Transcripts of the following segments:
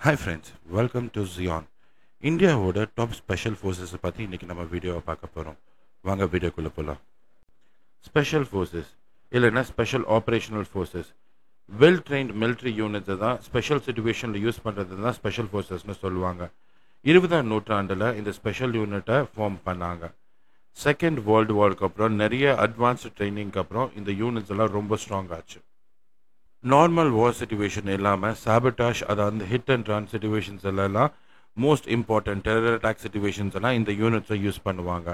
Hi friends, welcome to Zion. இந்தியாவோட top special forces பற்றி இன்றைக்கி நம்ம வீடியோவை பார்க்க போகிறோம். வாங்க வீடியோக்குள்ளே போகலாம். ஸ்பெஷல் ஃபோர்ஸஸ் இல்லைன்னா special operational forces well trained military யூனிட்ஸை தான் ஸ்பெஷல் சுச்சுவேஷனில் யூஸ் பண்ணுறது தான் ஸ்பெஷல் ஃபோர்ஸஸ்னு சொல்லுவாங்க. 20ஆம் நூற்றாண்டில் இந்த ஸ்பெஷல் யூனிட்டை ஃபார்ம் பண்ணாங்க. செகண்ட் வேர்ல்டு வார்க்கு அப்புறம் நிறைய அட்வான்ஸ்டு ட்ரைனிங்க்கு அப்புறம் இந்த யூனிட்ஸ் எல்லாம் ரொம்ப ஸ்ட்ராங் ஆச்சு. நார்மல் வார் சிச்சுவேஷன் இல்லாமல் சாபட்டாஷ் அதாவது ஹிட் அண்ட் ரன் சிச்சுவேஷன்ஸ் எல்லாம் most important terror attack situations எல்லாம் இந்த யூனிட்ஸை யூஸ் பண்ணுவாங்க.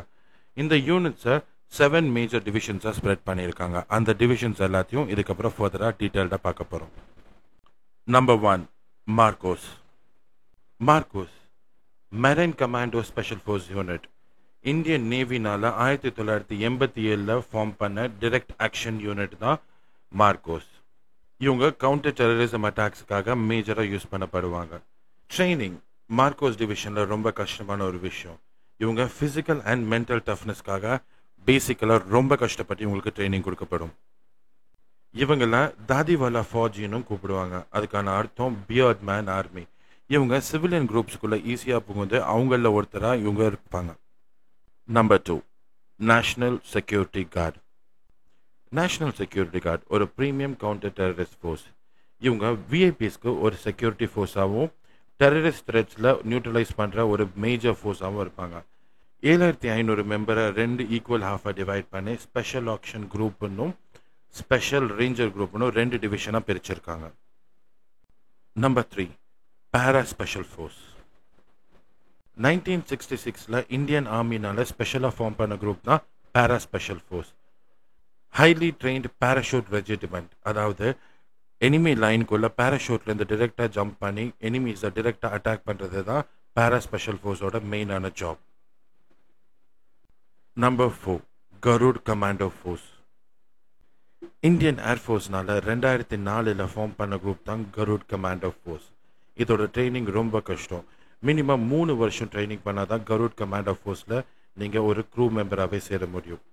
இந்த யூனிட்ஸை 7 மேஜர் டிவிஷன்ஸாக ஸ்ப்ரெட் பண்ணியிருக்காங்க. அந்த டிவிஷன்ஸ் எல்லாத்தையும் இதுக்கப்புறம் ஃபர்தராக டீட்டெயில்டாக பார்க்க போகிறோம். Number 1 MARCOS. MARCOS marine commando special force unit. Indian நேவினால் 1987 ஃபார்ம் பண்ண டிரெக்ட் ஆக்ஷன் யூனிட் தான் மார்கோஸ். இவங்க கவுண்டர் டெரரிசம் அட்டாக்ஸுக்காக மேஜராக யூஸ் பண்ணப்படுவாங்க. ட்ரைனிங் மார்கோஸ் டிவிஷனில் ரொம்ப கஷ்டமான ஒரு விஷயம். இவங்க ஃபிசிக்கல் அண்ட் மென்டல் டஃப்னஸ்க்காக பேசிக்கலாக ரொம்ப கஷ்டப்பட்டு இவங்களுக்கு ட்ரைனிங் கொடுக்கப்படும். இவங்கள தாதிவாலா ஃபாஜினும் கூப்பிடுவாங்க. அதுக்கான அர்த்தம் பியர்ட் மேன் ஆர்மி. இவங்க சிவிலியன் குரூப்ஸ்குள்ளே ஈஸியாக புகுந்து அவங்கள ஒருத்தராக இவங்க இருப்பாங்க. Number 2 national security guard. National security guard ஒரு ப்ரீமியம் கவுண்டர் டெரரிஸ்ட் ஃபோர்ஸ். இவங்க விஐபிஸ்க்கு ஒரு செக்யூரிட்டி ஃபோர்ஸாகவும் டெரரிஸ்ட் த்ரெட்ஸில் நியூட்ரலைஸ் பண்ணுற ஒரு மேஜர் ஃபோர்ஸாகவும் இருப்பாங்க. 7500 மெம்பரை 2 ஈக்குவல் ஹாஃபாக டிவைட் பண்ணி ஸ்பெஷல் ஆக்ஷன் குரூப்னும் ஸ்பெஷல் ரேஞ்சர் குரூப்னும் 2 டிவிஷனாக பிரிச்சிருக்காங்க. நம்பர் 3 பாரா ஸ்பெஷல் ஃபோர்ஸ். 1966 இந்தியன் ஆர்மினால ஸ்பெஷலாக ஃபார்ம் பண்ண குரூப் தான் para special force. Highly trained parachute regiment, அதாவது எனிமி லைனுக்குள்ள பேராஷூட்லேருந்து டிரெக்டாக ஜம்ப் பண்ணி எனிமீஸை டிரெக்டாக அட்டாக் பண்ணுறது தான் பாரா ஸ்பெஷல் ஃபோர்ஸோட மெயினான job. Number 4 Garud commando force. Indian ஏர்ஃபோர்ஸ்னால 2004 ஃபார்ம் பண்ண குரூப் தான் கருட் கமாண்டோ ஃபோர்ஸ். இதோட ட்ரைனிங் ரொம்ப கஷ்டம். மினிமம் 3 வருஷம் ட்ரைனிங் பண்ணால் தான் கருட் கமாண்டோ ஃபோர்ஸில் நீங்கள் ஒரு க்ரூ மெம்பராகவே சேர முடியும்.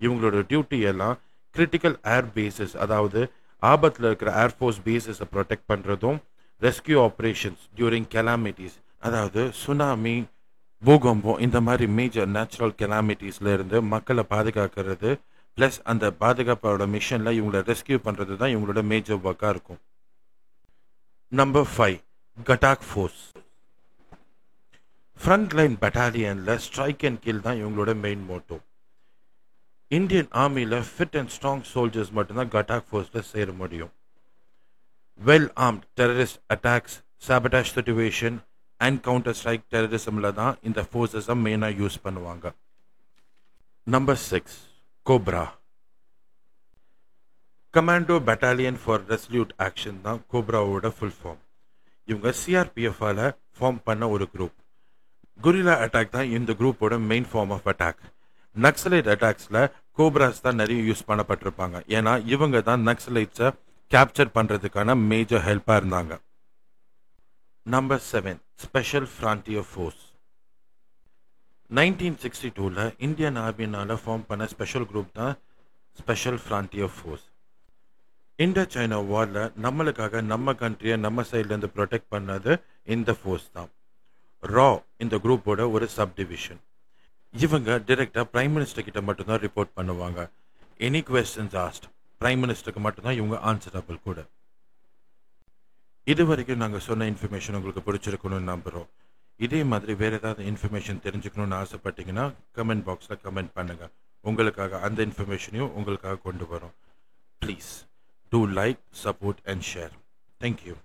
இவங்களோட டியூட்டி எல்லாம் கிரிட்டிக்கல் ஏர் பேசஸ், அதாவது ஆபத்தில் இருக்கிற ஏர்ஃபோர்ஸ் பேசஸை ப்ரொடெக்ட் பண்ணுறதும், ரெஸ்கியூ ஆப்ரேஷன்ஸ் டியூரிங் கெலாமிட்டிஸ், அதாவது சுனாமி, பூகம்பம், இந்த மாதிரி மேஜர் நேச்சுரல் கெலாமிட்டிஸில் இருந்து மக்களை பாதுகாக்கிறது, ப்ளஸ் அந்த பாதுகாப்போட மிஷனில் இவங்களை ரெஸ்கியூ பண்ணுறது தான் இவங்களோட மேஜர் ஒர்க்காக இருக்கும். Number 5 Ghatak force. Front line பட்டாலியனில் ஸ்ட்ரைக் அண்ட் கில் தான் இவங்களோட மெயின் மோட்டோ. இந்தியன் ஆர்மியில் ஃபிட் அண்ட் ஸ்ட்ராங் சோல்ஜர்ஸ் மட்டும்தான் கட்டாக் ஃபோர்ஸில் சேர முடியும். Well armed terrorist attacks, sabotage situation and counter strike டெரரிசமில் தான் இந்த ஃபோர்ஸஸை மெயினாக யூஸ் பண்ணுவாங்க. Number 6 cobra. Commando battalion for resolute action தான் கோப்ராவோட ஃபுல் ஃபார்ம். இவங்க சிஆர்பிஎஃபால் ஃபார்ம் பண்ண ஒரு குரூப். குரில்லா அட்டாக் தான் இந்த குரூப்போட main form of attack. Naxalite அட்டாக்ஸில் கோப்ராஸ் தான் நிறைய யூஸ் பண்ணப்பட்டிருப்பாங்க. ஏன்னா இவங்க தான் நக்சலைட்ஸை கேப்சர் பண்ணுறதுக்கான மேஜர் ஹெல்ப்பாக இருந்தாங்க. Number 7 special frontier force. 1962 Indian ஆர்மினால் ஃபார்ம் பண்ண ஸ்பெஷல் குரூப் தான் special frontier force. Indo China வாரில் நம்மளுக்காக நம்ம கண்ட்ரியை நம்ம சைட்லேருந்து ப்ரொடெக்ட் பண்ணது இந்த ஃபோர்ஸ் தான். ரா இந்த குரூப்போட ஒரு சப் டிவிஷன். இவங்க டிரெக்டாக பிரைம் மினிஸ்டர் கிட்ட மட்டும்தான் ரிப்போர்ட் பண்ணுவாங்க. எனி குவெஸ்டன்ஸ் ஆஸ்ட் பிரைம் மினிஸ்டருக்கு மட்டும்தான் இவங்க ஆன்சரபிள் கூட. இது வரைக்கும் நாங்கள் சொன்ன இன்ஃபர்மேஷன் உங்களுக்கு பிடிச்சிருக்கணும்னு நம்புகிறோம். இதே மாதிரி வேறு ஏதாவது இன்ஃபர்மேஷன் தெரிஞ்சுக்கணும்னு ஆசைப்பட்டீங்கன்னா கமெண்ட் பாக்ஸில் கமெண்ட் பண்ணுங்கள். உங்களுக்காக அந்த இன்ஃபர்மேஷனையும் உங்களுக்காக கொண்டு வரோம். Please do like, support and share. Thank you.